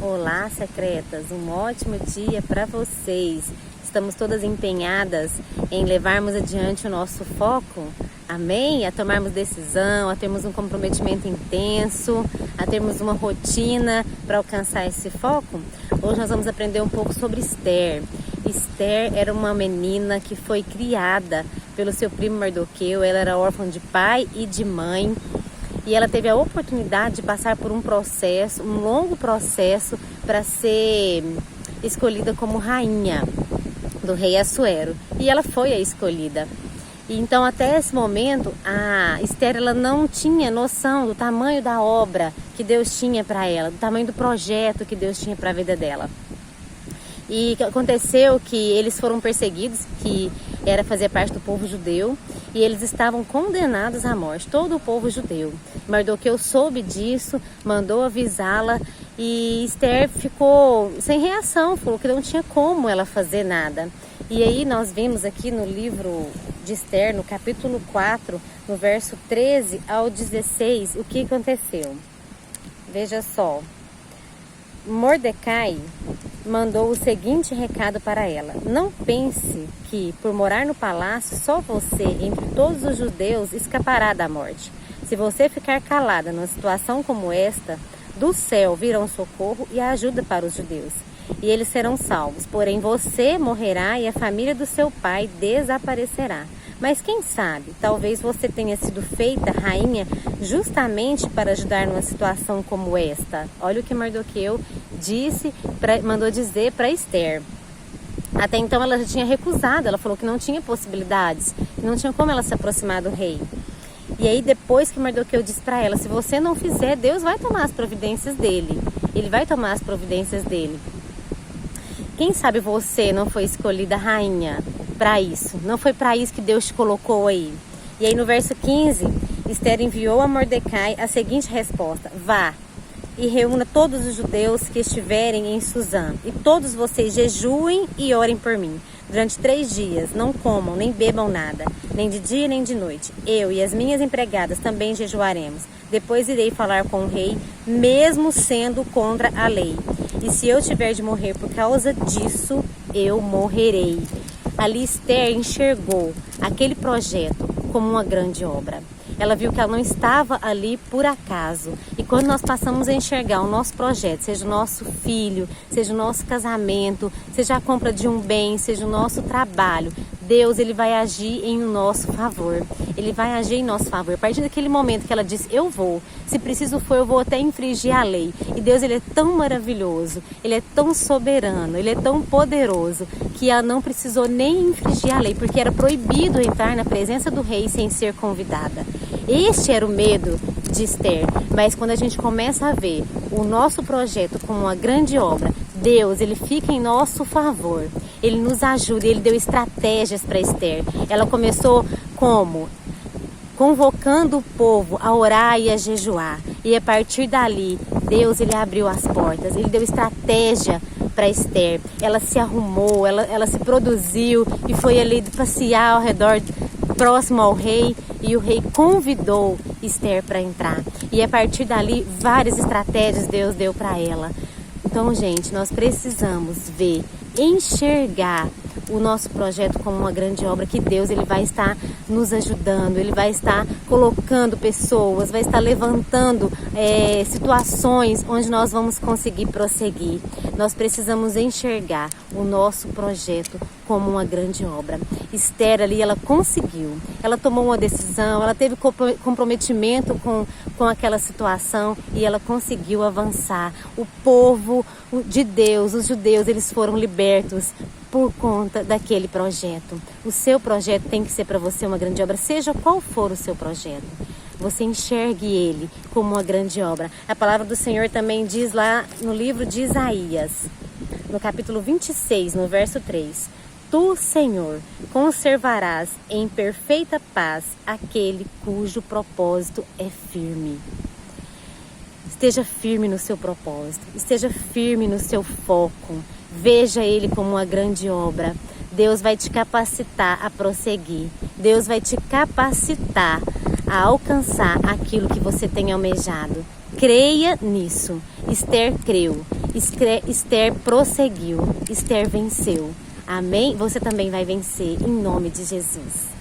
Olá, secretas! Um ótimo dia para vocês! Estamos todas empenhadas em levarmos adiante o nosso foco, amém? A tomarmos decisão, a termos um comprometimento intenso, a termos uma rotina para alcançar esse foco. Hoje nós vamos aprender um pouco sobre Esther. Esther era uma menina que foi criada pelo seu primo Mardoqueu. Ela era órfã de pai e de mãe. E ela teve a oportunidade de passar por um processo, um longo processo, para ser escolhida como rainha do rei Assuero. E ela foi a escolhida. E então, até esse momento, a Esther ela não tinha noção do tamanho da obra que Deus tinha para ela, do tamanho do projeto que Deus tinha para a vida dela. E aconteceu que eles foram perseguidos, que era fazer parte do povo judeu, e eles estavam condenados à morte, todo o povo judeu. Mardoqueu soube disso, mandou avisá-la, e Esther ficou sem reação, falou que não tinha como ela fazer nada. E aí nós vimos aqui no livro de Esther, no capítulo 4, no verso 13 ao 16, o que aconteceu. Veja só. Mordecai mandou o seguinte recado para ela: não pense que, por morar no palácio, só você, entre todos os judeus, escapará da morte. Se você ficar calada numa situação como esta, do céu virá socorro e a ajuda para os judeus, e eles serão salvos. Porém, você morrerá e a família do seu pai desaparecerá. Mas quem sabe, talvez você tenha sido feita rainha justamente para ajudar numa situação como esta. Olha o que Mardoqueu mandou dizer para Esther. Até então ela já tinha recusado, ela falou que não tinha possibilidades, que não tinha como ela se aproximar do rei. E aí depois que Mardoqueu disse para ela, se você não fizer, Deus vai tomar as providências dele. Ele vai tomar as providências dele. Quem sabe você não foi escolhida rainha para isso? Não foi para isso que Deus te colocou aí? E aí no verso 15, Esther enviou a Mordecai a seguinte resposta: vá e reúna todos os judeus que estiverem em Suzã, e todos vocês jejuem e orem por mim. Durante 3 dias não comam nem bebam nada, nem de dia nem de noite. Eu e as minhas empregadas também jejuaremos. Depois irei falar com o rei, mesmo sendo contra a lei. E se eu tiver de morrer por causa disso, eu morrerei. Ali Esther enxergou aquele projeto como uma grande obra. Ela viu que ela não estava ali por acaso. E quando nós passamos a enxergar o nosso projeto, seja o nosso filho, seja o nosso casamento, seja a compra de um bem, seja o nosso trabalho, Deus ele vai agir em nosso favor. Ele vai agir em nosso favor. A partir daquele momento que ela disse, eu vou, se preciso for, eu vou até infringir a lei. E Deus ele é tão maravilhoso, ele é tão soberano, ele é tão poderoso, que ela não precisou nem infringir a lei, porque era proibido entrar na presença do rei sem ser convidada. Este era o medo de Esther. Mas quando a gente começa a ver o nosso projeto como uma grande obra, Deus ele fica em nosso favor. Ele nos ajuda, ele deu estratégias para Esther. Ela começou como? Convocando o povo a orar e a jejuar. E a partir dali, Deus ele abriu as portas, ele deu estratégia para Esther. Ela se arrumou, ela se produziu e foi ali passear ao redor, próximo ao rei, e o rei convidou Esther para entrar. E a partir dali, várias estratégias Deus deu para ela. Então, gente, nós precisamos enxergar o nosso projeto como uma grande obra, que Deus ele vai estar nos ajudando, ele vai estar colocando pessoas, vai estar levantando situações onde nós vamos conseguir prosseguir. Nós precisamos enxergar o nosso projeto como uma grande obra. Esther ali, ela conseguiu, ela tomou uma decisão, ela teve comprometimento com aquela situação e ela conseguiu avançar. O povo de Deus, os judeus, eles foram libertos por conta daquele projeto. O seu projeto tem que ser para você uma grande obra, seja qual for o seu projeto. Você enxergue ele como uma grande obra. A palavra do Senhor também diz lá no livro de Isaías, no capítulo 26, no verso 3. Tu, Senhor, conservarás em perfeita paz aquele cujo propósito é firme. Esteja firme no seu propósito, esteja firme no seu foco. Veja ele como uma grande obra. Deus vai te capacitar a prosseguir. Deus vai te capacitar a alcançar aquilo que você tem almejado. Creia nisso. Esther creu. Esther prosseguiu, Esther venceu. Amém? Você também vai vencer em nome de Jesus.